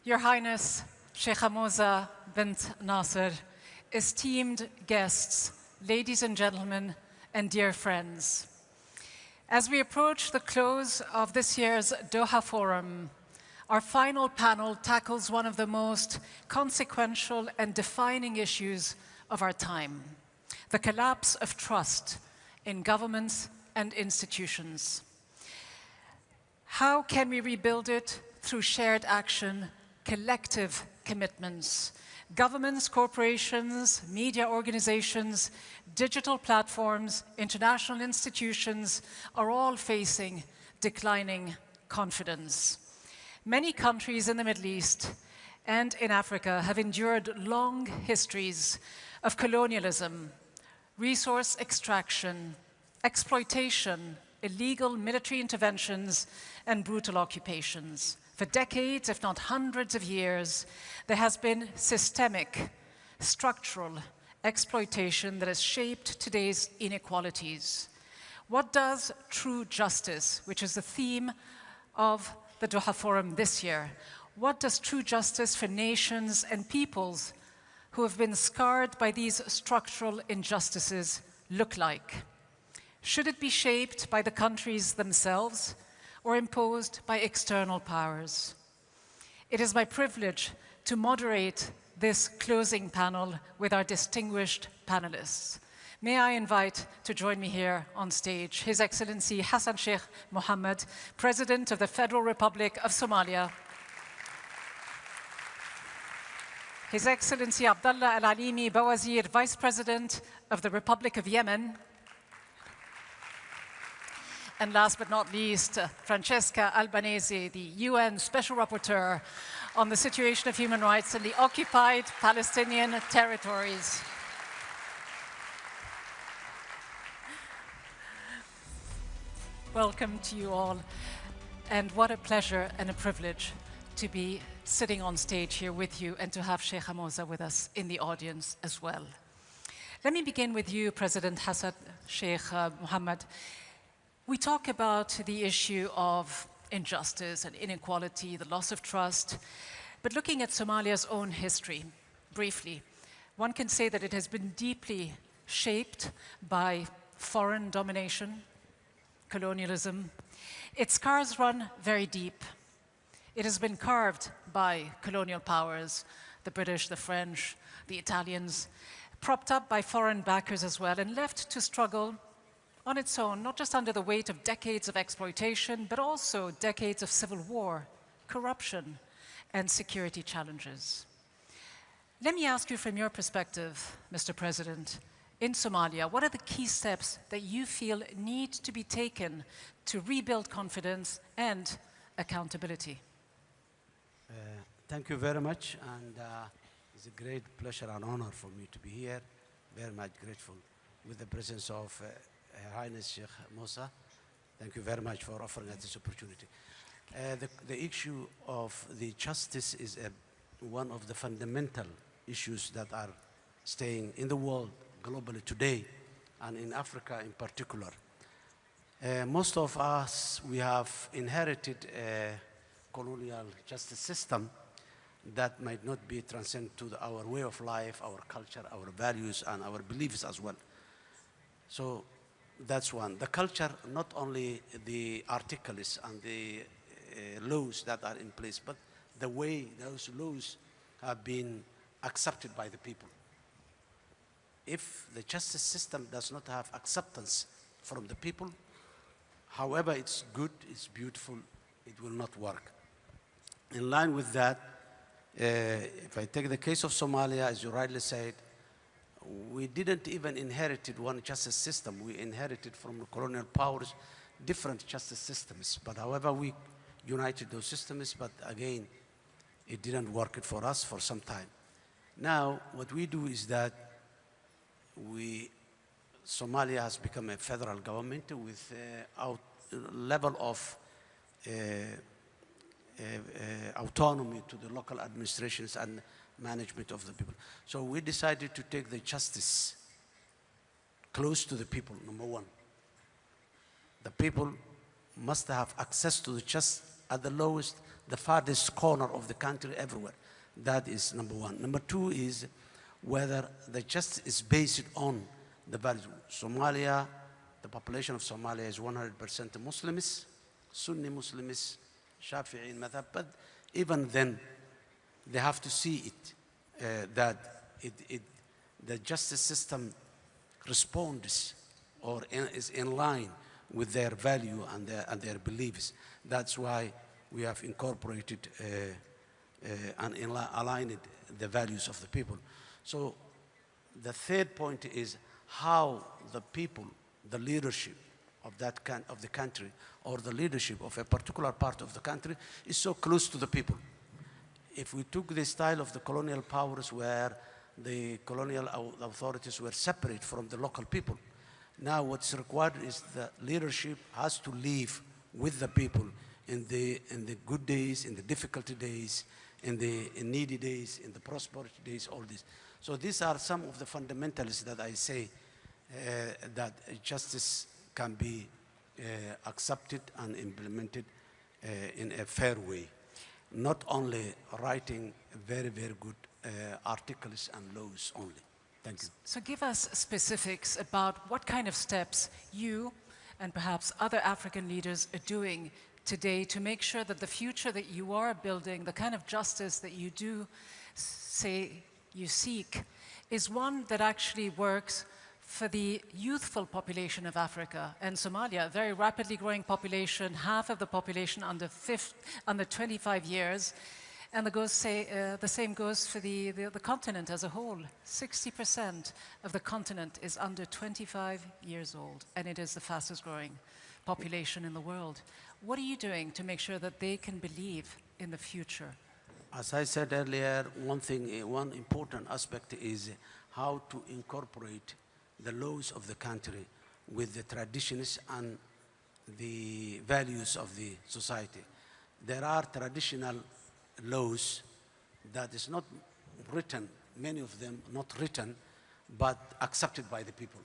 Your Highness, Sheikh Hamouza bint Nasser, esteemed guests, ladies and gentlemen, and dear friends. As we approach the close of this year's Doha Forum, our final panel tackles one of the most consequential and defining issues of our time: the collapse of trust in governments and institutions. How can we rebuild it? Through shared action, collective commitments. Governments, corporations, media organizations, digital platforms, international institutions are all facing declining confidence. Many countries in the Middle East and in Africa have endured long histories of colonialism, resource extraction, exploitation, illegal military interventions, and brutal occupations. For decades, if not hundreds of years, there has been systemic, structural exploitation that has shaped today's inequalities. What does true justice, which is the theme of the Doha Forum this year, what does true justice for nations and peoples who have been scarred by these structural injustices look like? Should it be shaped by the countries themselves or imposed by external powers? It is my privilege to moderate this closing panel with our distinguished panelists. May I invite to join me here on stage His Excellency Hassan Sheikh Mohamud, President of the Federal Republic of Somalia, His Excellency Abdullah Al-Alimi Bawazir, Vice President of the Republic of Yemen, and last but not least, Francesca Albanese, the UN Special Rapporteur on the situation of human rights in the occupied Palestinian territories. Welcome to you all, and what a pleasure and a privilege to be sitting on stage here with you and to have Sheikh Hamouza with us in the audience as well. Let me begin with you, President Hassan Sheikh Mohamud. We talk about the issue of injustice and inequality, the loss of trust, but looking at Somalia's own history, briefly, one can say that it has been deeply shaped by foreign domination, colonialism. Its scars run very deep. It has been carved by colonial powers, the British, the French, the Italians, propped up by foreign backers as well, and left to struggle on its own, not just under the weight of decades of exploitation, but also decades of civil war, corruption, and security challenges. Let me ask you from your perspective, Mr. President, in Somalia, what are the key steps that you feel need to be taken to rebuild confidence and accountability? Thank you very much, and it's a great pleasure and honor for me to be here. Very much grateful with the presence of Her Highness Sheikh Mohamud. Thank you very much for offering us this opportunity. The issue of the justice is one of the fundamental issues that are staying in the world globally today, and in Africa in particular. Most of us, we have inherited a colonial justice system that might not be transcendent to our way of life, our culture, our values, and our beliefs as well. So that's one. The culture, not only the articles and the laws that are in place, but the way those laws have been accepted by the people. If the justice system does not have acceptance from the people, however it's good, it's beautiful, it will not work. In line with that, if I take the case of Somalia, as you rightly said, we didn't even inherit one justice system. We inherited from the colonial powers different justice systems. But however, we united those systems, but again, it didn't work for us for some time. Now, what we do is that Somalia has become a federal government with a level of autonomy to the local administrations and management of the people. So we decided to take the justice close to the people, number one. The people must have access to the at the lowest, the farthest corner of the country everywhere. That is number one. Number two is whether the justice is based on the values. Somalia, the population of Somalia is 100% Muslims, Sunni Muslims, Shafi'i madhab, but even then, they have to see it, the justice system responds or is in line with their value and their beliefs. That's why we have incorporated and aligned the values of the people. So the third point is how the people, the leadership of the country, or the leadership of a particular part of the country is so close to the people. If we took the style of the colonial powers where the colonial authorities were separate from the local people, now what's required is the leadership has to live with the people in the good days, in the difficult days, in the needy days, in the prosperous days, all this. So these are some of the fundamentals that I say that justice can be accepted and implemented in a fair way. Not only writing very, very good articles and laws only. Thank you. So give us specifics about what kind of steps you and perhaps other African leaders are doing today to make sure that the future that you are building, the kind of justice that you do say you seek, is one that actually works for the youthful population of Africa and Somalia, a very rapidly growing population, half of the population under 25 years. And the same goes for the continent as a whole. 60% of the continent is under 25 years old, and it is the fastest growing population in the world. What are you doing to make sure that they can believe in the future? As I said earlier, one important aspect is how to incorporate the laws of the country with the traditions and the values of the society. There are traditional laws that is not written, many of them not written, but accepted by the people.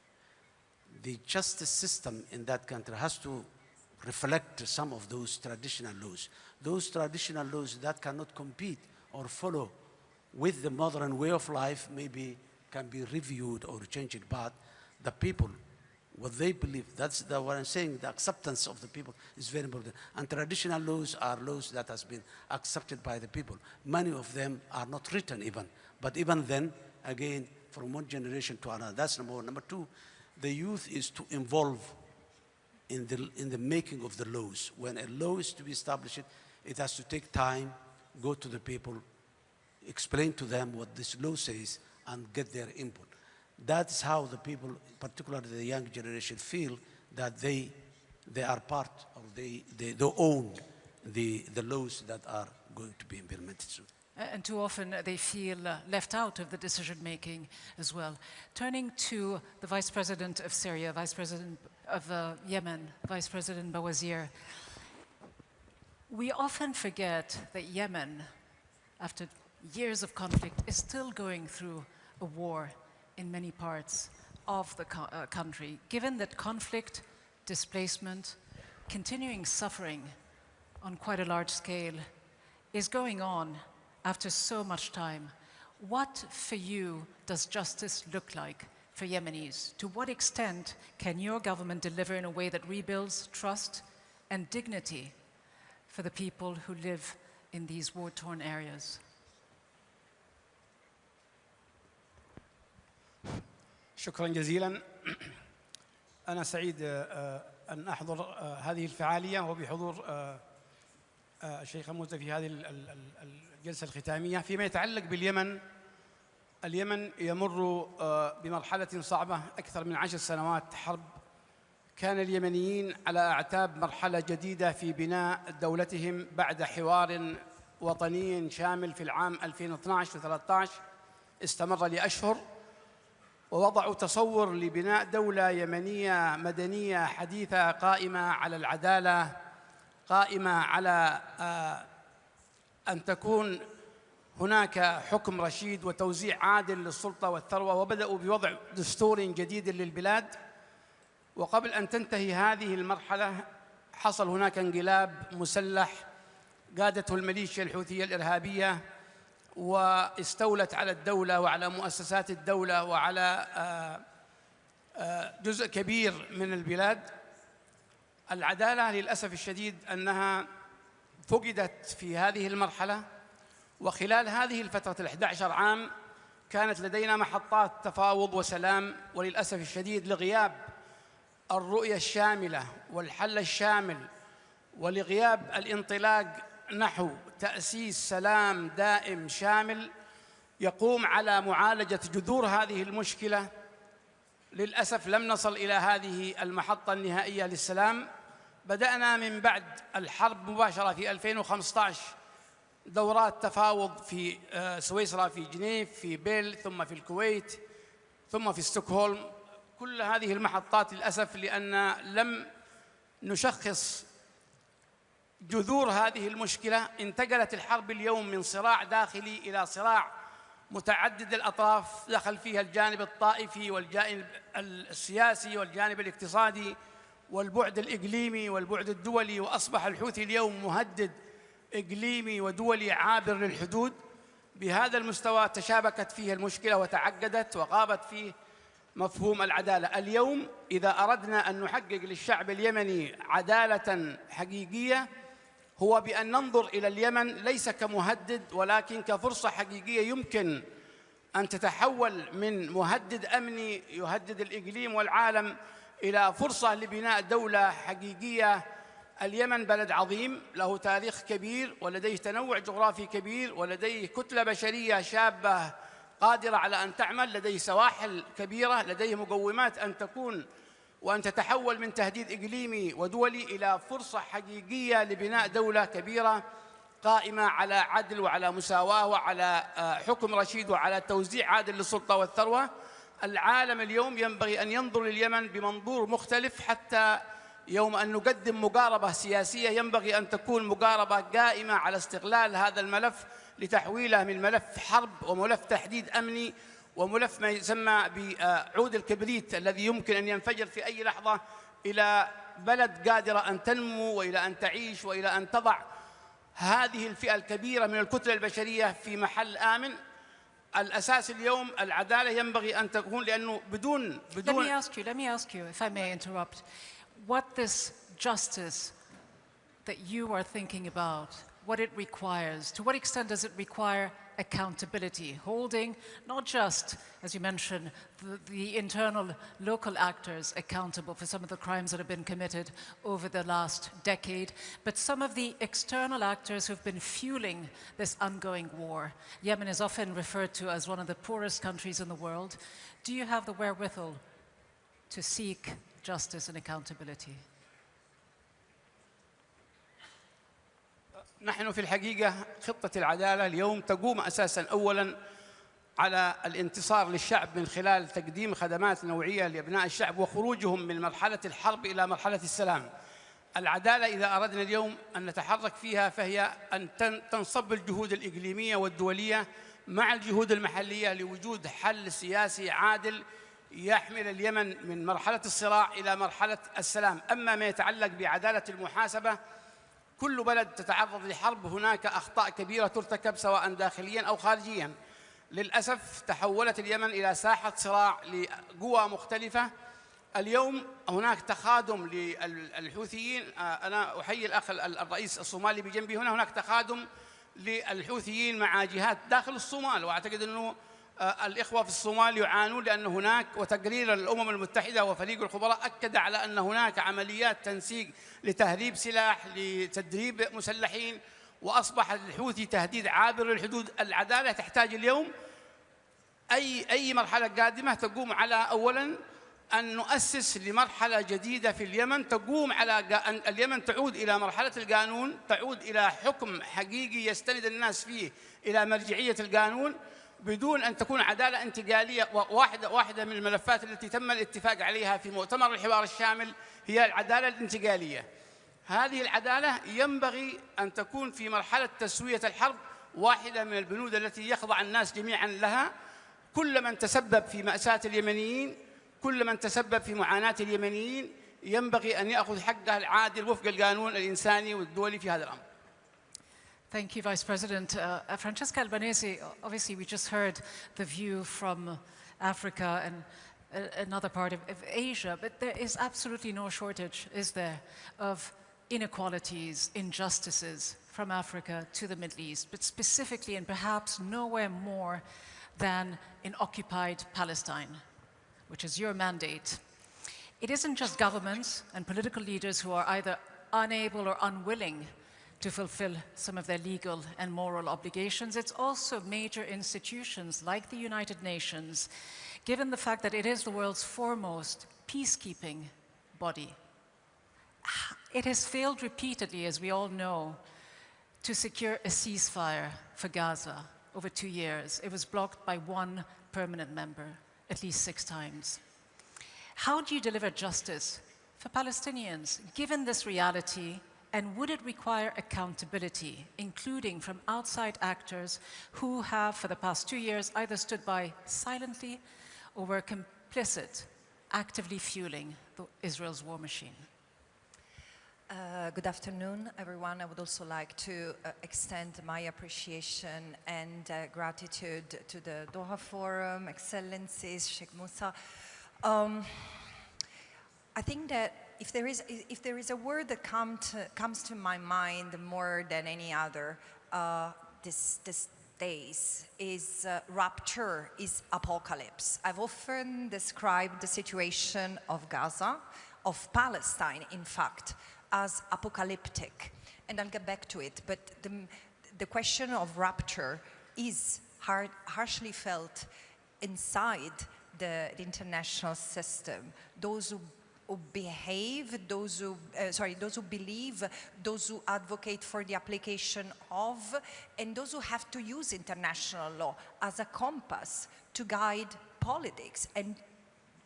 The justice system in that country has to reflect some of those traditional laws. Those traditional laws that cannot compete or follow with the modern way of life maybe can be reviewed or changed, but the people, what they believe, that's what I'm saying, the acceptance of the people is very important. And traditional laws are laws that has been accepted by the people. Many of them are not written even, but even then, again, from one generation to another, that's number one. Number two, the youth is to involve in the making of the laws. When a law is to be established, it has to take time, go to the people, explain to them what this law says, and get their input. That's how the people, particularly the young generation, feel that they are part, or they own the laws that are going to be implemented soon. And too often they feel left out of the decision-making as well. Turning to the Vice President of Syria, Vice President of Yemen, Vice President Bawazir, we often forget that Yemen, after years of conflict, is still going through a war in many parts of the country. Given that conflict, displacement, continuing suffering on quite a large scale is going on after so much time, what for you does justice look like for Yemenis? To what extent can your government deliver in a way that rebuilds trust and dignity for the people who live in these war-torn areas? شكرا جزيلا. أنا سعيد أن أحضر هذه الفعالية وبحضور الشيخ موسى في هذه الجلسة الختامية. فيما يتعلق باليمن، اليمن يمر بمرحلة صعبة، أكثر من 10 سنوات حرب. كان اليمنيين على أعتاب مرحلة جديدة في بناء دولتهم بعد حوار وطني شامل في العام 2012 و13 استمر لأشهر، ووضعوا تصور لبناء دولة يمنية مدنية حديثة قائمة على العدالة، قائمة على أن تكون هناك حكم رشيد وتوزيع عادل للسلطة والثروة، وبدأوا بوضع دستور جديد للبلاد. وقبل أن تنتهي هذه المرحلة حصل هناك انقلاب مسلح قادته الميليشيا الحوثية الإرهابية، واستولت على الدولة وعلى مؤسسات الدولة وعلى جزء كبير من البلاد. العدالة للأسف الشديد أنها فقدت في هذه المرحلة، وخلال هذه الفترة 11 عام كانت لدينا محطات تفاوض وسلام، وللأسف الشديد لغياب الرؤية الشاملة والحل الشامل ولغياب الانطلاق نحو تأسيس سلام دائم شامل يقوم على معالجة جذور هذه المشكلة، للأسف لم نصل إلى هذه المحطة النهائية للسلام. بدأنا من بعد الحرب مباشرة في 2015 دورات تفاوض في سويسرا، في جنيف، في بيل، ثم في الكويت، ثم في ستوكهولم. كل هذه المحطات للأسف لأن لم نشخص جذور هذه المشكلة. انتقلت الحرب اليوم من صراع داخلي إلى صراع متعدد الأطراف، دخل فيها الجانب الطائفي والجانب السياسي والجانب الاقتصادي والبعد الإقليمي والبعد الدولي، وأصبح الحوثي اليوم مهدد إقليمي ودولي عابر للحدود. بهذا المستوى تشابكت فيه المشكلة وتعقدت وغابت فيه مفهوم العدالة. اليوم إذا أردنا أن نحقق للشعب اليمني عدالة حقيقية هو بأن ننظر إلى اليمن ليس كمهدد ولكن كفرصة حقيقية يمكن أن تتحول من مهدد أمني يهدد الإقليم والعالم إلى فرصة لبناء دولة حقيقية. اليمن بلد عظيم له تاريخ كبير ولديه تنوع جغرافي كبير ولديه كتلة بشرية شابة قادرة على أن تعمل، لديه سواحل كبيرة، لديه مقومات أن تكون وأن تتحول من تهديد إقليمي ودولي إلى فرصة حقيقية لبناء دولة كبيرة قائمة على عدل وعلى مساواة وعلى حكم رشيد وعلى توزيع عادل للسلطة والثروة. العالم اليوم ينبغي أن ينظر لليمن بمنظور مختلف، حتى يوم أن نقدم مقاربة سياسية ينبغي أن تكون مقاربة قائمة على استغلال هذا الملف لتحويله من ملف حرب وملف تحديد أمني وملف ما يسمى بعود الكبريت الذي يمكن أن ينفجر في أي لحظة إلى بلد قادرة أن تنمو وإلى أن تعيش وإلى أن تضع هذه الفئة الكبيرة من الكتلة البشرية في محل آمن. الأساس اليوم العدالة ينبغي أن تكون، لأنه بدون Let me ask you, if I may interrupt, what this justice that you are thinking about, what it requires, to what extent does it require accountability, holding not just, as you mentioned, the internal local actors accountable for some of the crimes that have been committed over the last decade, but some of the external actors who've been fueling this ongoing war. Yemen is often referred to as one of the poorest countries in the world. Do you have the wherewithal to seek justice and accountability? نحن في الحقيقة خطة العدالة اليوم تقوم أساساً أولاً على الانتصار للشعب من خلال تقديم خدمات نوعية لأبناء الشعب وخروجهم من مرحلة الحرب إلى مرحلة السلام. العدالة إذا أردنا اليوم أن نتحرك فيها فهي أن تنصب الجهود الإقليمية والدولية مع الجهود المحلية لوجود حل سياسي عادل يحمل اليمن من مرحلة الصراع إلى مرحلة السلام. أما ما يتعلق بعدالة المحاسبة، كل بلد تتعرض لحرب هناك أخطاء كبيرة ترتكب سواء داخلياً أو خارجياً. للأسف تحولت اليمن إلى ساحة صراع لقوى مختلفة. اليوم هناك تخادم للحوثيين. أنا أحيي الأخ الرئيس الصومالي بجنبي هنا. هناك تخادم للحوثيين مع جهات داخل الصومال، وأعتقد أنه الإخوة في الصومال يعانون لأن هناك، وتقرير الأمم المتحدة وفريق الخبراء أكد على أن هناك عمليات تنسيق لتهريب سلاح لتدريب مسلحين، وأصبح الحوثي تهديد عابر للحدود. العدالة تحتاج اليوم أي مرحلة قادمة تقوم على أولاً أن نؤسس لمرحلة جديدة في اليمن تقوم على أن اليمن تعود إلى مرحلة القانون، تعود إلى حكم حقيقي يستند الناس فيه إلى مرجعية القانون بدون أن تكون عدالة انتقالية. واحدة من الملفات التي تم الاتفاق عليها في مؤتمر الحوار الشامل هي العدالة الانتقالية. هذه العدالة ينبغي أن تكون في مرحلة تسوية الحرب واحدة من البنود التي يخضع الناس جميعا لها. كل من تسبب في مأساة اليمنيين، كل من تسبب في معاناة اليمنيين ينبغي أن يأخذ حقه العادل وفق القانون الإنساني والدولي في هذا الأمر. Thank you, Vice President. Francesca Albanese, obviously we just heard the view from Africa and another part of Asia, but there is absolutely no shortage, is there, of inequalities, injustices from Africa to the Middle East, but specifically and perhaps nowhere more than in occupied Palestine, which is your mandate. It isn't just governments and political leaders who are either unable or unwilling to fulfill some of their legal and moral obligations. It's also major institutions like the United Nations, given the fact that it is the world's foremost peacekeeping body. It has failed repeatedly, as we all know, to secure a ceasefire for Gaza over 2 years. It was blocked by one permanent member at least 6 times. How do you deliver justice for Palestinians, given this reality, and would it require accountability, including from outside actors who have, for the past 2 years, either stood by silently or were complicit, actively fueling Israel's war machine? Good afternoon, everyone. I would also like to extend my appreciation and gratitude to the Doha Forum, Excellencies, Sheikh Moussa. I think that if there is a word that comes to my mind more than any other these days, is rapture, is apocalypse. I've often described the situation of Gaza, of Palestine, in fact, as apocalyptic, and I'll get back to it, but the question of rapture is harshly felt inside the international system. Those who behave, those who believe, those who advocate for the application of, and those who have to use international law as a compass to guide politics. And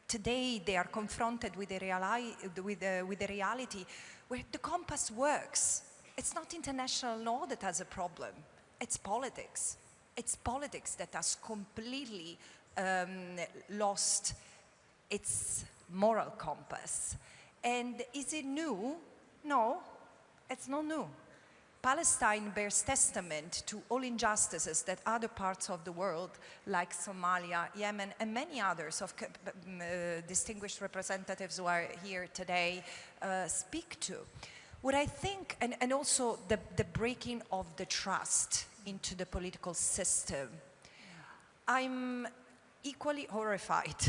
today they are confronted with the reality where the compass works. It's not international law that has a problem, it's politics. It's politics that has completely lost its moral compass. And is it new? No, it's not new. Palestine bears testament to all injustices that other parts of the world, like Somalia, Yemen, and many others of distinguished representatives who are here today speak to. What I think, and also the breaking of the trust into the political system, I'm equally horrified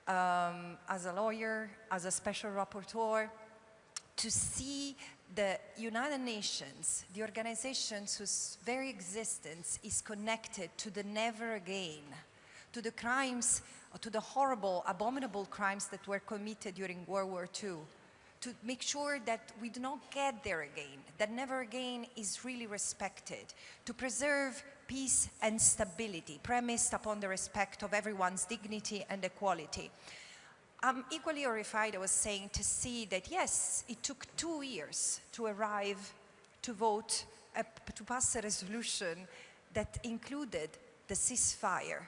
as a lawyer, as a special rapporteur, to see the United Nations, the organizations whose very existence is connected to the never again, to the crimes, to the horrible, abominable crimes that were committed during World War II, to make sure that we do not get there again, that never again is really respected, to preserve peace and stability, premised upon the respect of everyone's dignity and equality. I'm equally horrified, I was saying, to see that, yes, it took 2 years to arrive, to vote, to pass a resolution that included the ceasefire,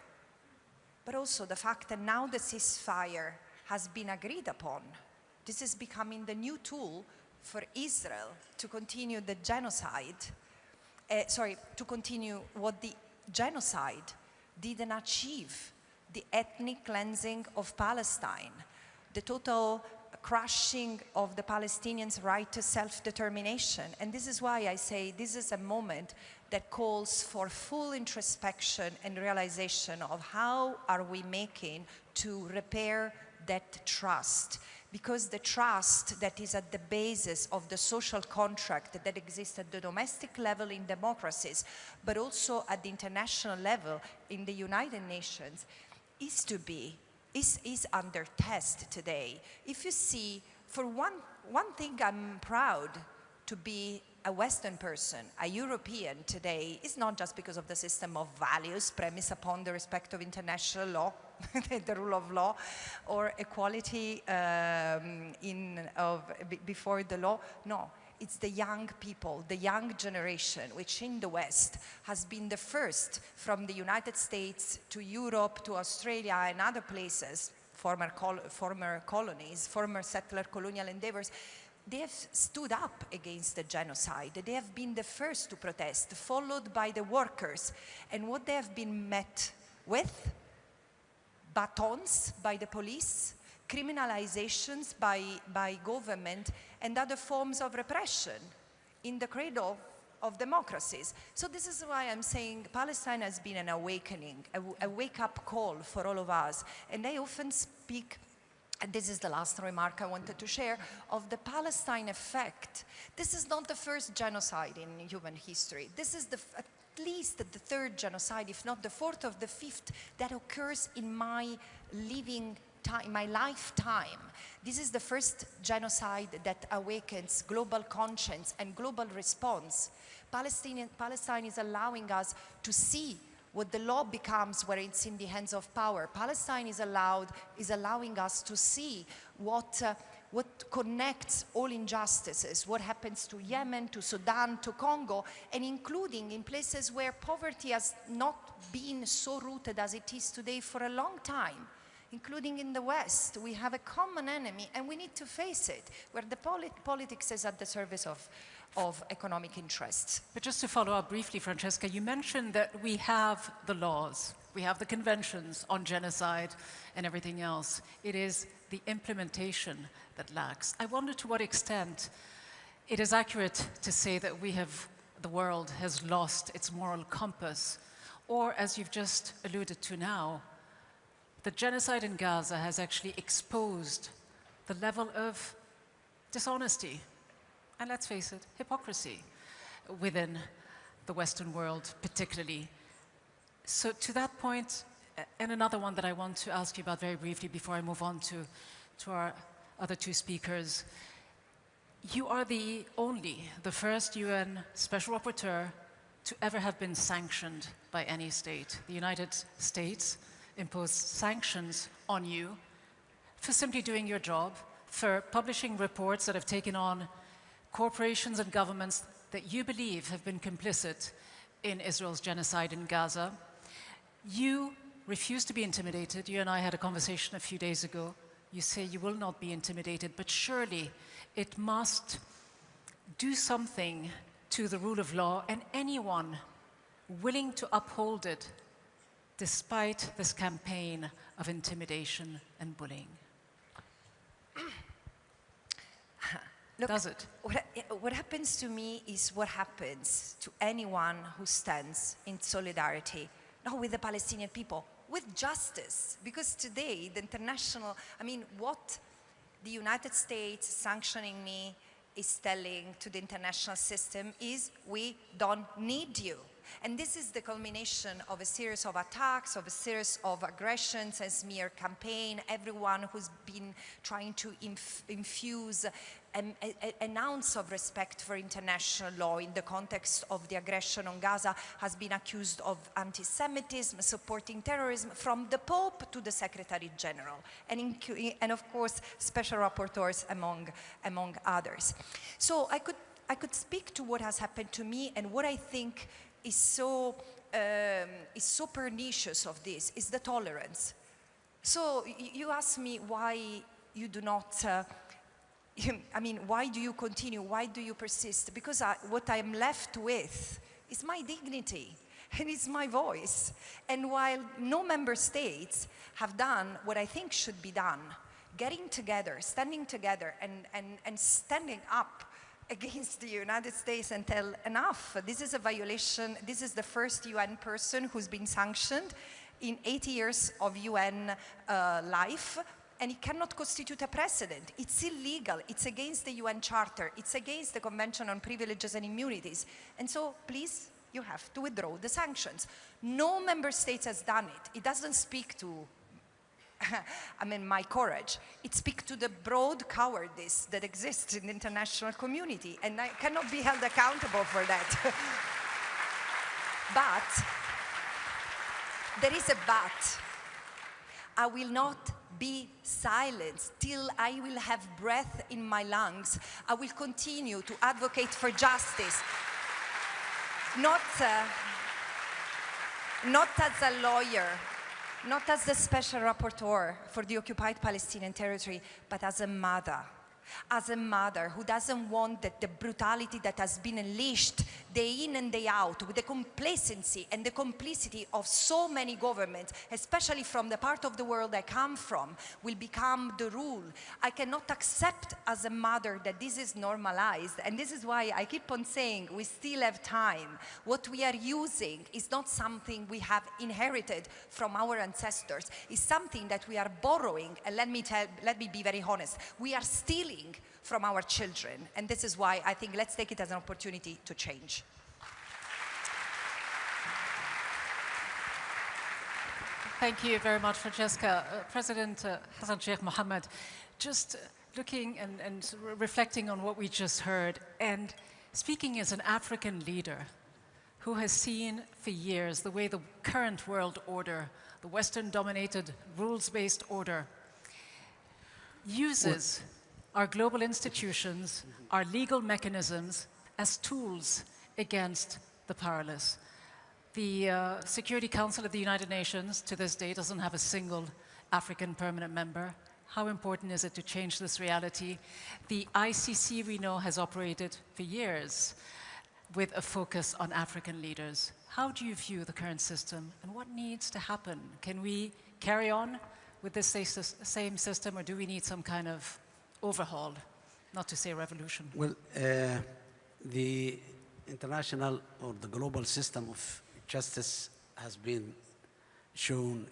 but also the fact that now the ceasefire has been agreed upon. This is becoming the new tool for Israel to continue the genocide, to continue what the genocide didn't achieve, the ethnic cleansing of Palestine, the total crushing of the Palestinians' right to self-determination. And this is why I say this is a moment that calls for full introspection and realization of how are we making to repair that trust. Because the trust that is at the basis of the social contract that exists at the domestic level in democracies, but also at the international level in the United Nations, is under test today. If you see, for one thing, I'm proud to be a Western person, a European today, is not just because of the system of values premised upon the respect of international law, the rule of law, or equality before the law. No, it's the young people, the young generation, which in the West has been the first from the United States to Europe to Australia and other places, former colonies, former settler colonial endeavors, they have stood up against the genocide. They have been the first to protest, followed by the workers. And what they have been met with? Batons by the police, criminalizations by government, and other forms of repression in the cradle of democracies. So this is why I'm saying Palestine has been an awakening, a wake-up call for all of us. And I often speak, and this is the last remark I wanted to share, of the Palestine effect. This is not the first genocide in human history. This is at least the third genocide, if not the fourth or the fifth, that occurs in my living time, my lifetime. This is the first genocide that awakens global conscience and global response. Palestine is allowing us to see what the law becomes when it's in the hands of power. Palestine is allowing us to see what connects all injustices, what happens to Yemen, to Sudan, to Congo, and including in places where poverty has not been so rooted as it is today for a long time, including in the West. We have a common enemy, and we need to face it, where the politics is at the service of economic interests. But just to follow up briefly, Francesca, you mentioned that we have the laws, we have the conventions on genocide and everything else. It is the implementation that lacks. I wonder to what extent it is accurate to say that the world has lost its moral compass, or as you've just alluded to now, the genocide in Gaza has actually exposed the level of dishonesty, and let's face it, hypocrisy within the Western world particularly. So to that point, and another one that I want to ask you about very briefly before I move on to our other two speakers, you are the first UN Special Rapporteur to ever have been sanctioned by any state. The United States imposed sanctions on you for simply doing your job, for publishing reports that have taken on corporations and governments that you believe have been complicit in Israel's genocide in Gaza. You refuse to be intimidated. You and I had a conversation a few days ago. You say you will not be intimidated, but surely it must do something to the rule of law, and anyone willing to uphold it despite this campaign of intimidation and bullying. Look, does it? What happens to me is what happens to anyone who stands in solidarity, not with the Palestinian people, with justice. Because today, the international, what the United States sanctioning me is telling to the international system is, we don't need you. And this is the culmination of a series of attacks, of a series of aggressions, a smear campaign. Everyone who's been trying to infuse an ounce of respect for international law in the context of the aggression on Gaza has been accused of anti-Semitism, supporting terrorism, from the Pope to the Secretary General, and of course, special rapporteurs among others. So I could speak to what has happened to me, and what I think is so pernicious of this is the tolerance. So you ask me why you do not, why do you continue? Why do you persist? Because what I'm left with is my dignity, and it's my voice. And while no member states have done what I think should be done, getting together, standing together, and standing up against the United States and tell enough, this is a violation. This is the first UN person who's been sanctioned in 80 years of UN life, and it cannot constitute a precedent. It's illegal. It's against the UN Charter. It's against the Convention on Privileges and Immunities. And so, please, you have to withdraw the sanctions. No member state has done it. It doesn't speak to my courage. It speaks to the broad cowardice that exists in the international community, and I cannot be held accountable for that. But, there is a but. I will not be silenced till I will have breath in my lungs. I will continue to advocate for justice, not as a lawyer, not as the special rapporteur for the occupied Palestinian territory, but as a mother, as a mother who doesn't want that the brutality that has been unleashed day in and day out with the complacency and the complicity of so many governments, especially from the part of the world I come from, will become the rule. I cannot accept as a mother that this is normalized, and this is why I keep on saying we still have time. What we are using is not something we have inherited from our ancestors. It's something that we are borrowing, and let me be very honest, we are stealing from our children, and this is why I think let's take it as an opportunity to change. Thank you very much, Francesca. President Hassan Sheikh Mohamud, just looking and reflecting on what we just heard, and speaking as an African leader who has seen for years the way the current world order, the Western-dominated rules-based order, uses our global institutions, our legal mechanisms as tools against the powerless. The Security Council of the United Nations to this day doesn't have a single African permanent member. How important is it to change this reality? The ICC, we know, has operated for years with a focus on African leaders. How do you view the current system, and what needs to happen? Can we carry on with this same system, or do we need some kind of overhaul, not to say revolution? Well, the international or the global system of justice has been shown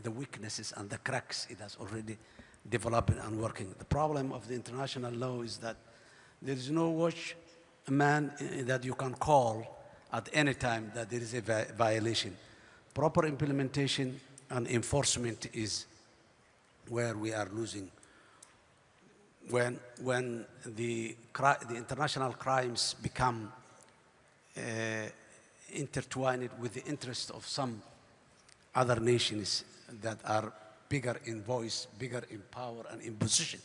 the weaknesses and the cracks it has already developed and working. The problem of the international law is that there is no man that you can call at any time that there is a violation. Proper implementation and enforcement is where we are losing. When the international crimes become intertwined with the interest of some other nations that are bigger in voice, bigger in power and in position,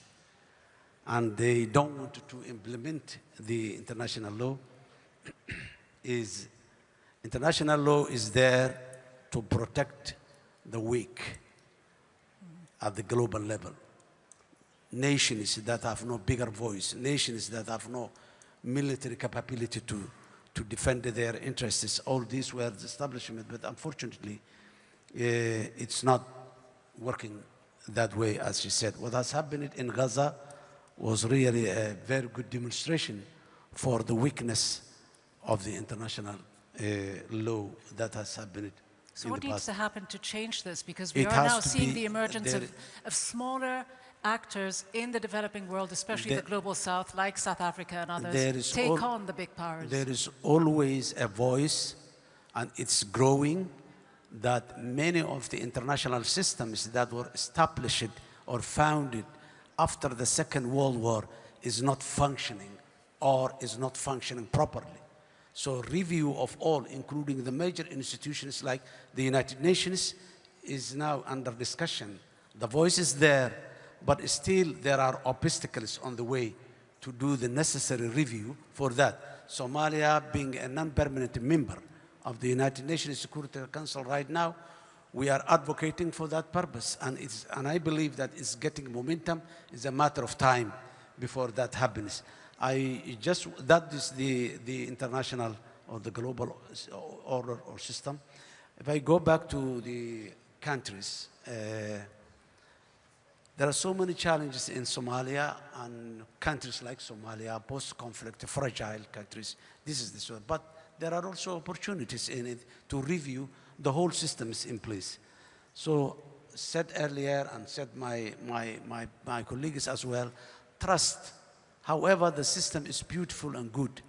and they don't want to implement the international law, international law is there to protect the weak at the global level. Nations that have no bigger voice, nations that have no military capability to defend their interests, all these were the establishment, but unfortunately, it's not working that way, as you said. What has happened in Gaza was really a very good demonstration for the weakness of the international law that has happened. So what needs to happen to change this? Because we are now seeing the emergence of smaller actors in the developing world, especially the global south, like South Africa and others, take on the big powers. There is always a voice, and it's growing, that many of the international systems that were established or founded after the Second World War is not functioning or is not functioning properly. So review of all, including the major institutions like the United Nations, is now under discussion. The voice is there, but still there are obstacles on the way to do the necessary review for that. Somalia, being a non-permanent member of the United Nations Security Council right now, we are advocating for that purpose, and I believe that it's getting momentum. It's a matter of time before that happens. That is the international or the global order or system. If I go back to the countries, there are so many challenges in Somalia, and countries like Somalia, post-conflict, fragile countries. This is the story. But there are also opportunities in it to review the whole systems in place. So, said earlier, and said my colleagues as well, trust. However, the system is beautiful and good.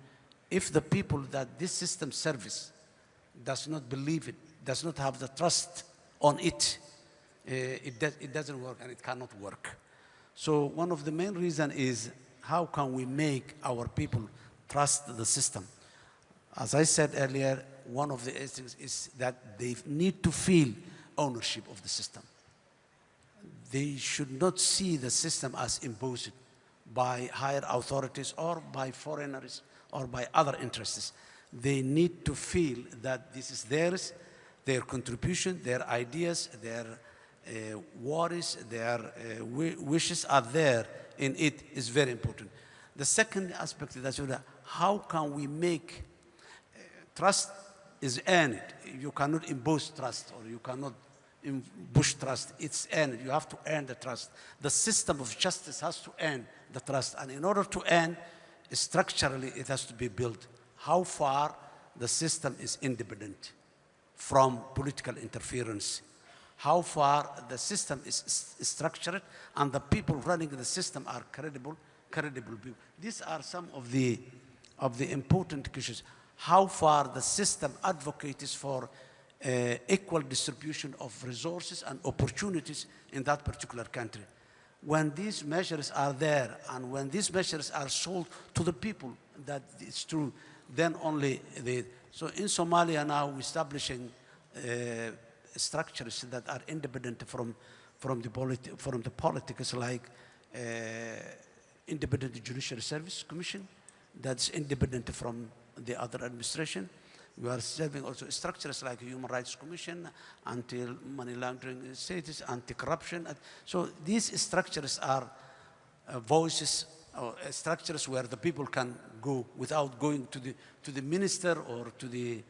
If the people that this system serves does not believe it, does not have the trust on it, it doesn't work, and it cannot work. So one of the main reasons is how can we make our people trust the system? As I said earlier, one of the things is that they need to feel ownership of the system. They should not see the system as imposed by higher authorities or by foreigners or by other interests. They need to feel that this is theirs, their contribution, their ideas, their worries, their wishes are there in it is very important. The second aspect is that how can we make trust is earned. You cannot impose trust, or you cannot push trust. It's earned. You have to earn the trust. The system of justice has to earn the trust. And in order to earn, structurally, it has to be built. How far the system is independent from political interference. How far the system is structured and the people running the system are credible people. These are some of the important issues. How far the system advocates for equal distribution of resources and opportunities in that particular country. When these measures are there and when these measures are sold to the people, that it's true, then only so in Somalia now we're establishing structures that are independent from the politics, like independent judicial service commission that's independent from the other administration. We are serving also structures like Human Rights Commission, anti-money laundering status, anti-corruption. So these structures are voices, or structures where the people can go without going to the minister or to the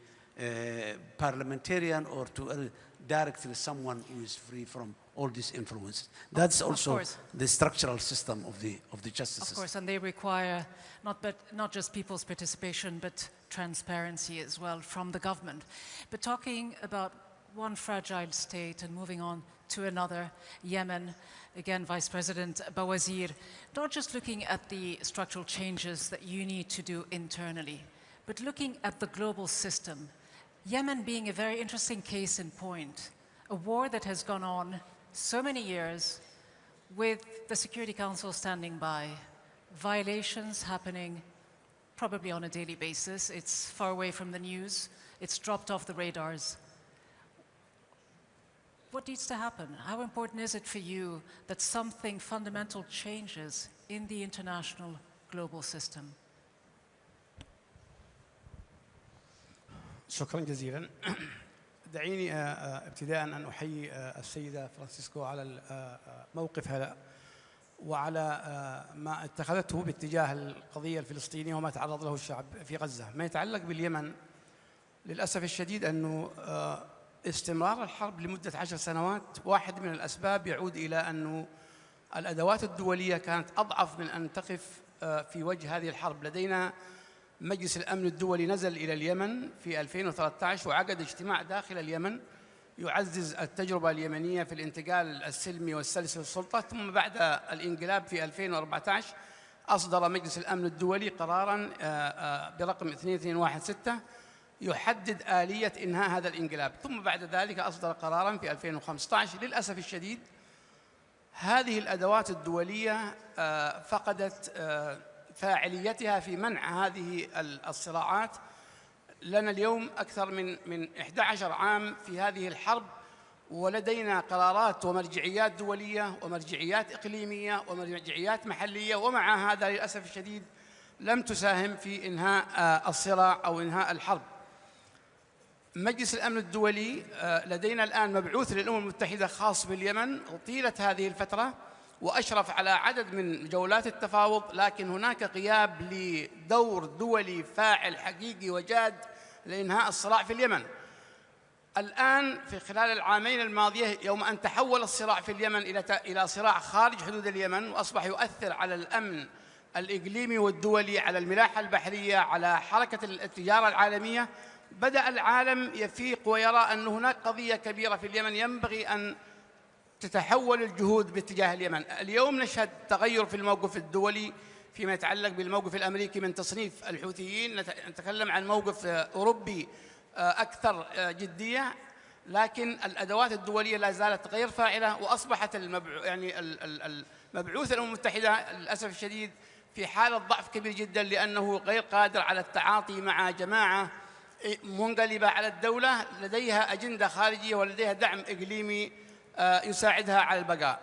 parliamentarian or to directly someone who is free from all these influences. That's also the structural system of the justice system. Of course, and they require not just people's participation, but transparency as well from the government. But talking about one fragile state and moving on to another, Yemen, again, Vice President Bawazir, not just looking at the structural changes that you need to do internally, but looking at the global system. Yemen being a very interesting case in point, a war that has gone on so many years with the Security Council standing by, violations happening probably on a daily basis. It's far away from the news. It's dropped off the radars. What needs to happen? How important is it for you that something fundamental changes in the international global system? شكرا جزيلا. دعيني ابتداء أن أحيي السيدة فرانسيسكو على موقفها وعلى ما اتخذته باتجاه القضية الفلسطينية وما تعرض له الشعب في غزة. ما يتعلق باليمن للأسف الشديد أنه استمرار الحرب لمدة 10 سنوات واحد من الأسباب يعود إلى أنه الأدوات الدولية كانت أضعف من أن تقف في وجه هذه الحرب. لدينا مجلس الأمن الدولي نزل إلى اليمن في 2013 وعقد اجتماع داخل اليمن يعزز التجربة اليمنية في الانتقال السلمي والسلس للسلطة. ثم بعد الانقلاب في 2014 أصدر مجلس الأمن الدولي قراراً برقم 2216 يحدد آلية إنهاء هذا الانقلاب. ثم بعد ذلك أصدر قراراً في 2015. للأسف الشديد هذه الأدوات الدولية فقدت فاعليتها في منع هذه الصراعات. لنا اليوم أكثر من 11 عام في هذه الحرب، ولدينا قرارات ومرجعيات دولية ومرجعيات إقليمية ومرجعيات محلية، ومع هذا للأسف الشديد لم تساهم في إنهاء الصراع أو إنهاء الحرب. مجلس الأمن الدولي لدينا الآن مبعوث للأمم المتحدة خاص باليمن طيلة هذه الفترة، وأشرف على عدد من جولات التفاوض، لكن هناك غياب لدور دولي فاعل حقيقي وجاد لإنهاء الصراع في اليمن. الآن في خلال العامين الماضية، يوم أن تحول الصراع في اليمن إلى صراع خارج حدود اليمن وأصبح يؤثر على الأمن الإقليمي والدولي، على الملاحة البحرية، على حركة التجارة العالمية، بدأ العالم يفيق ويرى أن هناك قضية كبيرة في اليمن ينبغي أن تتحول الجهود باتجاه اليمن. اليوم نشهد تغير في الموقف الدولي فيما يتعلق بالموقف الأمريكي من تصنيف الحوثيين. نتكلم عن موقف أوروبي أكثر جدية، لكن الأدوات الدولية لا زالت غير فاعلة، وأصبحت المبعوث الأمم المتحدة للأسف الشديد في حالة ضعف كبير جدا، لأنه غير قادر على التعاطي مع جماعة منقلبة على الدولة لديها أجندة خارجية ولديها دعم إقليمي يساعدها على البقاء.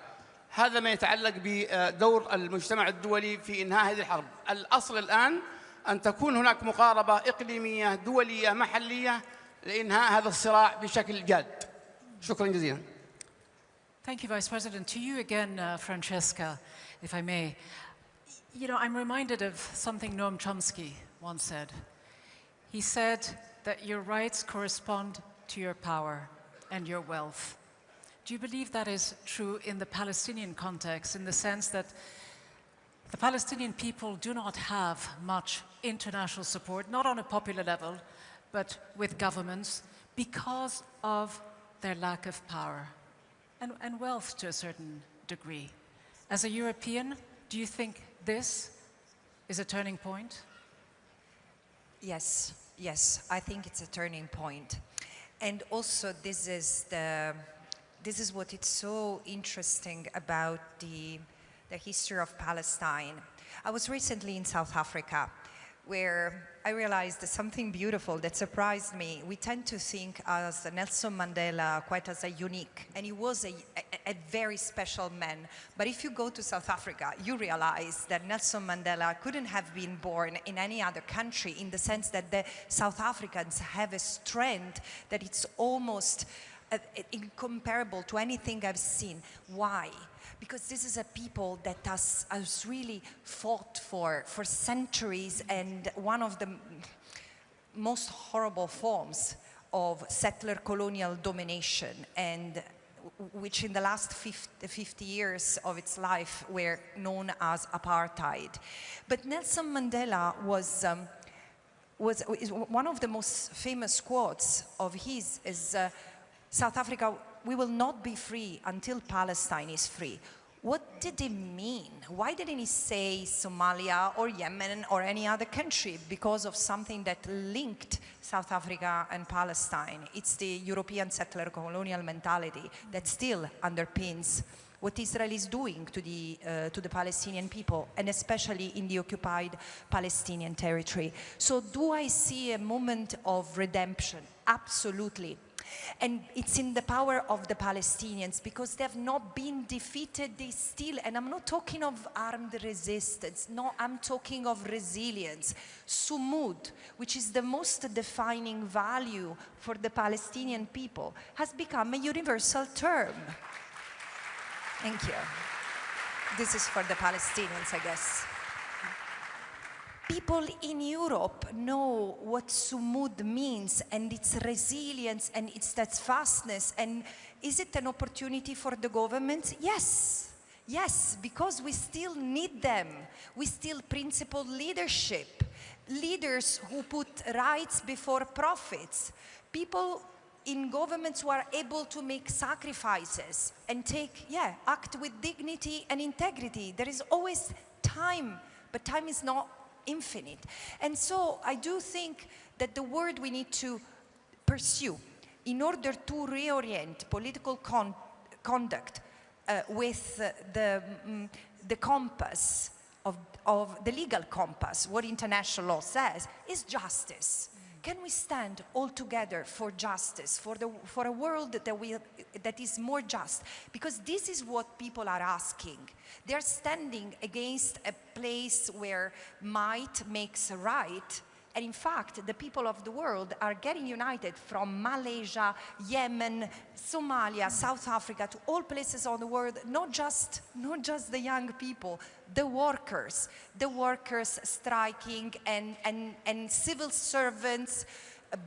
هذا ما يتعلق بدور المجتمع الدولي في إنهاء هذه الحرب. الأصل الآن أن تكون هناك مقاربة إقليمية دولية محلية لإنهاء هذا الصراع بشكل جاد. شكرا جزيلا. Thank you, Vice President. To you again, Francesca, if I may. You know, I'm reminded of something Noam Chomsky once said. He said that your rights correspond to your power and your wealth. Do you believe that is true in the Palestinian context, in the sense that the Palestinian people do not have much international support, not on a popular level, but with governments, because of their lack of power and wealth to a certain degree? As a European, do you think this is a turning point? Yes, yes, I think it's a turning point. And also this is what is so interesting about the history of Palestine. I was recently in South Africa, where I realized something beautiful that surprised me. We tend to think as Nelson Mandela quite as a unique, and he was a very special man. But if you go to South Africa, you realize that Nelson Mandela couldn't have been born in any other country, in the sense that the South Africans have a strength that it's almost incomparable to anything I've seen. Why? Because this is a people that has really fought for centuries, and one of the most horrible forms of settler colonial domination, and which in the last 50 years of its life were known as apartheid. But Nelson Mandela was one of the most famous quotes of his is, South Africa, we will not be free until Palestine is free. What did he mean? Why didn't he say Somalia or Yemen or any other country? Because of something that linked South Africa and Palestine. It's the European settler colonial mentality that still underpins what Israel is doing to the Palestinian people, and especially in the occupied Palestinian territory. So do I see a moment of redemption? Absolutely. And it's in the power of the Palestinians, because they have not been defeated, they still, and I'm not talking of armed resistance, no, I'm talking of resilience. Sumud, which is the most defining value for the Palestinian people, has become a universal term. Thank you. This is for the Palestinians, I guess. People in Europe know what Sumud means, and its resilience, and its steadfastness. And is it an opportunity for the governments? Yes. Yes, because we still need them. We still principle leadership. Leaders who put rights before profits. People in governments who are able to make sacrifices and act with dignity and integrity. There is always time, but time is not infinite. And so I do think that the word we need to pursue in order to reorient political conduct with the compass of the legal compass, what international law says, is justice. Can we stand all together for justice, for a world that is more just? Because this is what people are asking. They are standing against a place where might makes right. And in fact, the people of the world are getting united from Malaysia, Yemen, Somalia, South Africa, to all places on the world, not just the young people, the workers striking, and civil servants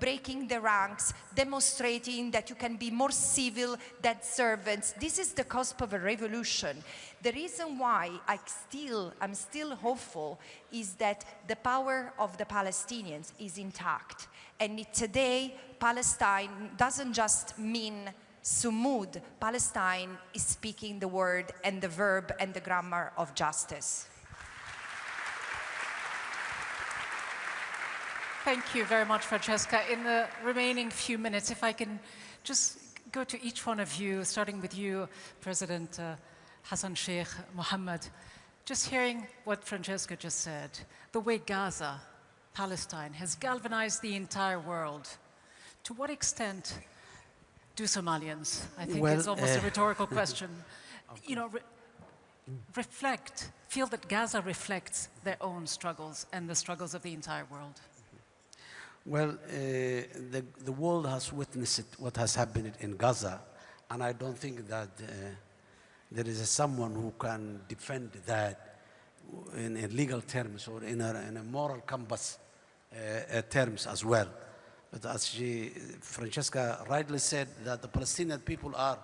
breaking the ranks, demonstrating that you can be more civil than servants. This is the cusp of a revolution. The reason why I'm still hopeful is that the power of the Palestinians is intact. And today, Palestine doesn't just mean Sumud. Palestine is speaking the word and the verb and the grammar of justice. Thank you very much, Francesca. In the remaining few minutes, if I can just go to each one of you, starting with you, President Hassan Sheikh Mohamud. Just hearing what Francesca just said, the way Gaza, Palestine, has galvanized the entire world. To what extent do Somalians, I think it's almost a rhetorical question, you know, feel that Gaza reflects their own struggles and the struggles of the entire world? Well, the world has witnessed what has happened in Gaza, And I don't think that there is someone who can defend that in legal terms or in a moral compass terms as well. But as Francesca rightly said, that the Palestinian people are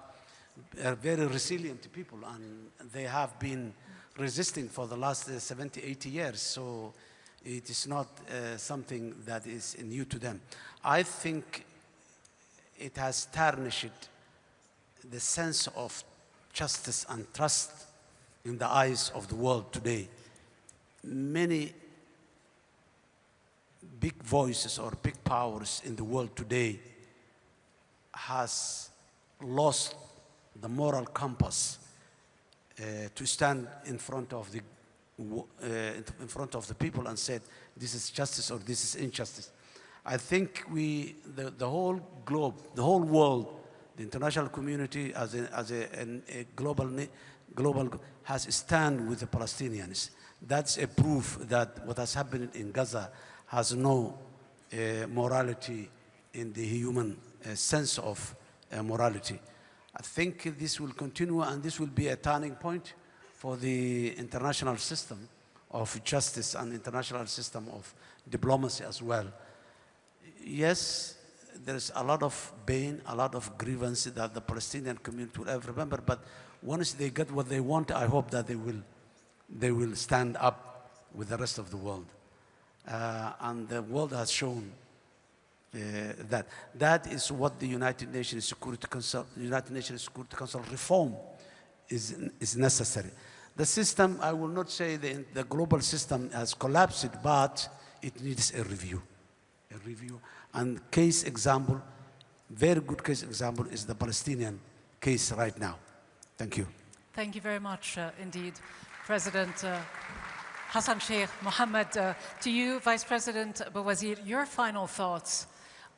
very resilient people, and they have been resisting for the last 70, 80 years. So it is not something that is new to them. I think it has tarnished the sense of justice and trust in the eyes of the world today. Many big voices or big powers in the world today has lost the moral compass to stand in front of the people and said, this is justice or this is injustice. I think the whole globe, the whole world, the international community as a global has a stand with the Palestinians. That's a proof that what has happened in Gaza has no morality in the human sense of morality. I think this will continue, and this will be a turning point for the international system of justice and international system of diplomacy as well. Yes, there's a lot of pain, a lot of grievance that the Palestinian community will ever remember, but once they get what they want, I hope that they will stand up with the rest of the world. And the world has shown that is what the United Nations Security Council reform is necessary. The system, I will not say the global system has collapsed, but it needs a review. And case example, very good case example is the Palestinian case right now. Thank you. Thank you very much indeed, President Hassan Sheikh Mohamud. To you, Vice President Bawazir, your final thoughts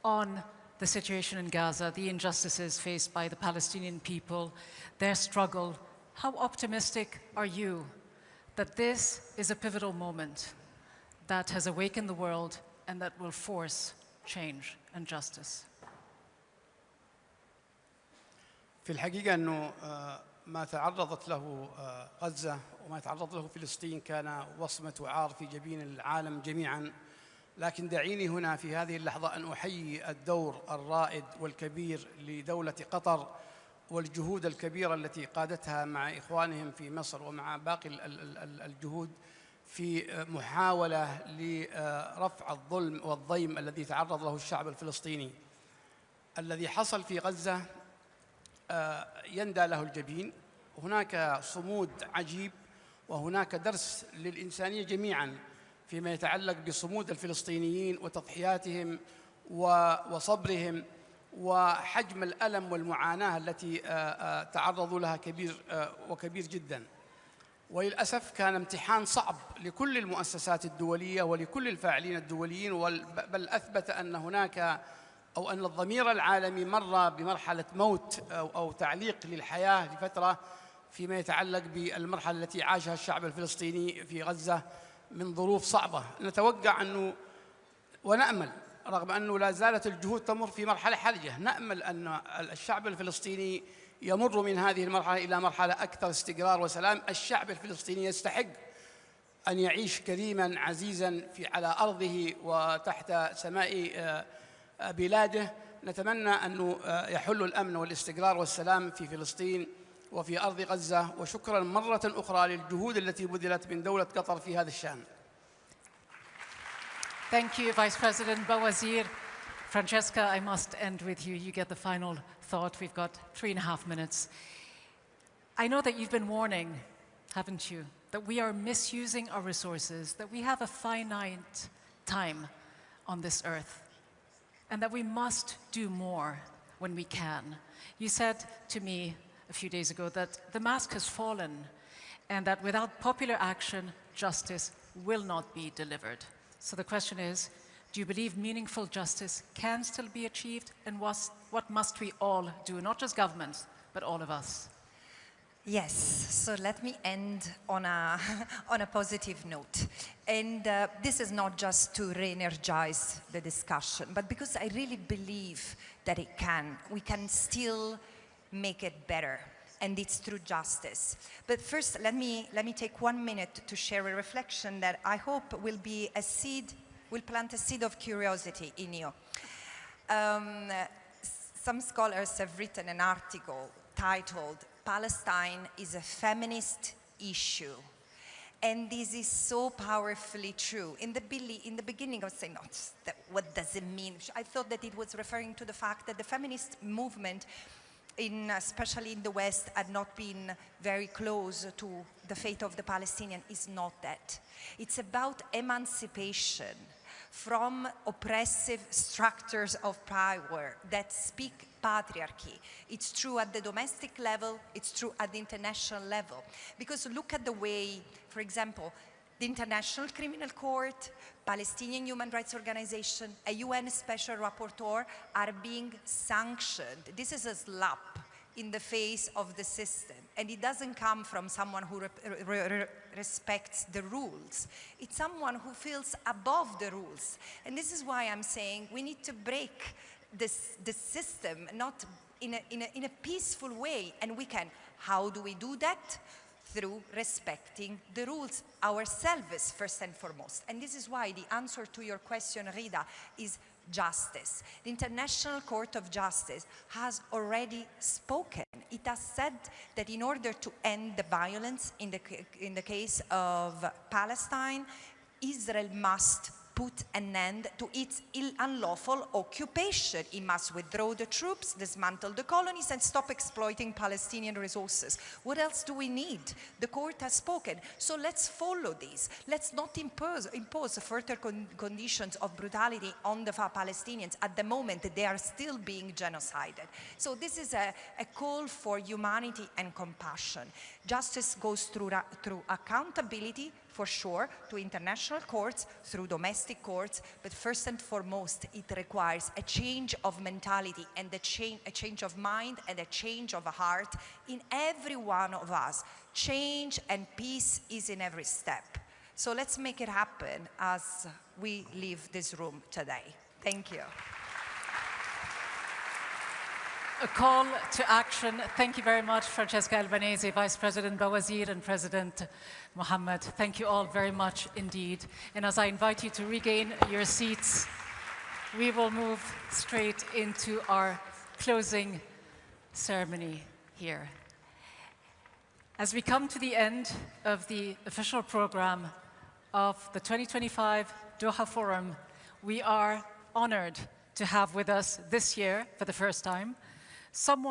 on the situation in Gaza, the injustices faced by the Palestinian people, their struggle. How optimistic are you that this is a pivotal moment that has awakened the world and that will force change and justice? في الحقيقة أنه ما تعرضت له غزة وما تعرض له فلسطين كان وصمة وعار في جبين العالم جميعاً. لكن دعيني هنا في هذه اللحظة أن أحيي الدور الرائد والكبير لدولة قطر والجهود الكبيرة التي قادتها مع إخوانهم في مصر ومع باقي الجهود في محاولة لرفع الظلم والضيم الذي تعرض له الشعب الفلسطيني. الذي حصل في غزة يندى له الجبين. هناك صمود عجيب وهناك درس للإنسانية جميعاً فيما يتعلق بصمود الفلسطينيين وتضحياتهم وصبرهم وحجم الألم والمعاناة التي تعرضوا لها كبير جداً. وللأسف كان امتحان صعب لكل المؤسسات الدولية ولكل الفاعلين الدوليين، بل أثبت أن هناك أو أن الضمير العالمي مر بمرحلة موت أو تعليق للحياة لفترة فيما يتعلق بالمرحلة التي عاشها الشعب الفلسطيني في غزة من ظروف صعبة. نتوقع أنه ونأمل رغم أنه لا زالت الجهود تمر في مرحلة حرجة، نأمل أن الشعب الفلسطيني يمر من هذه المرحلة إلى مرحلة أكثر استقرار وسلام. الشعب الفلسطيني يستحق أن يعيش كريماً عزيزاً على أرضه وتحت سماء بلاده. نتمنى أنه يحل الأمن والاستقرار والسلام في فلسطين وفي أرض غزة. وشكراً مرة أخرى للجهود التي بذلت من دولة قطر في هذا الشأن. Thank you, Vice President Bawazir. Francesca, I must end with you. You get the final thought. We've got 3.5 minutes. I know that you've been warning, haven't you, that we are misusing our resources, that we have a finite time on this earth, and that we must do more when we can. You said to me a few days ago that the mask has fallen and that without popular action, justice will not be delivered. So the question is, do you believe meaningful justice can still be achieved? And what must we all do, not just governments, but all of us? Yes, so let me end on a positive note. And this is not just to re-energize the discussion, but because I really believe that we can still make it better. And it's through justice. But first, let me take 1 minute to share a reflection that I hope will be a seed, will plant a seed of curiosity in you. Some scholars have written an article titled, "Palestine is a feminist issue." And this is so powerfully true. In the beginning, I was saying, no, what does it mean? I thought that it was referring to the fact that the feminist movement, especially in the West, had not been very close to the fate of the Palestinians. Is not that. It's about emancipation from oppressive structures of power that speak patriarchy. It's true at the domestic level, it's true at the international level. Because look at the way, for example, the International Criminal Court, Palestinian Human Rights Organization, a UN Special Rapporteur are being sanctioned. This is a slap in the face of the system. And it doesn't come from someone who respects the rules. It's someone who feels above the rules. And this is why I'm saying we need to break the system, not in a peaceful way. And we can. How do we do that? Through respecting the rules ourselves, first and foremost. And this is why the answer to your question, Rida, is justice. The International Court of Justice has already spoken. It has said that in order to end the violence in the case of Palestine, Israel must put an end to its unlawful occupation. It must withdraw the troops, dismantle the colonies, and stop exploiting Palestinian resources. What else do we need? The court has spoken. So let's follow this. Let's not impose further conditions of brutality on the Palestinians. At the moment, they are still being genocided. So this is a call for humanity and compassion. Justice goes through accountability, for sure, to international courts, through domestic courts, but first and foremost, it requires a change of mentality and a change of mind and a change of heart in every one of us. Change and peace is in every step. So let's make it happen as we leave this room today. Thank you. A call to action. Thank you very much, Francesca Albanese, Vice President Bawazir, and President Mohamud. Thank you all very much indeed. And as I invite you to regain your seats, we will move straight into our closing ceremony here. As we come to the end of the official program of the 2025 Doha Forum, we are honored to have with us this year, for the first time, someone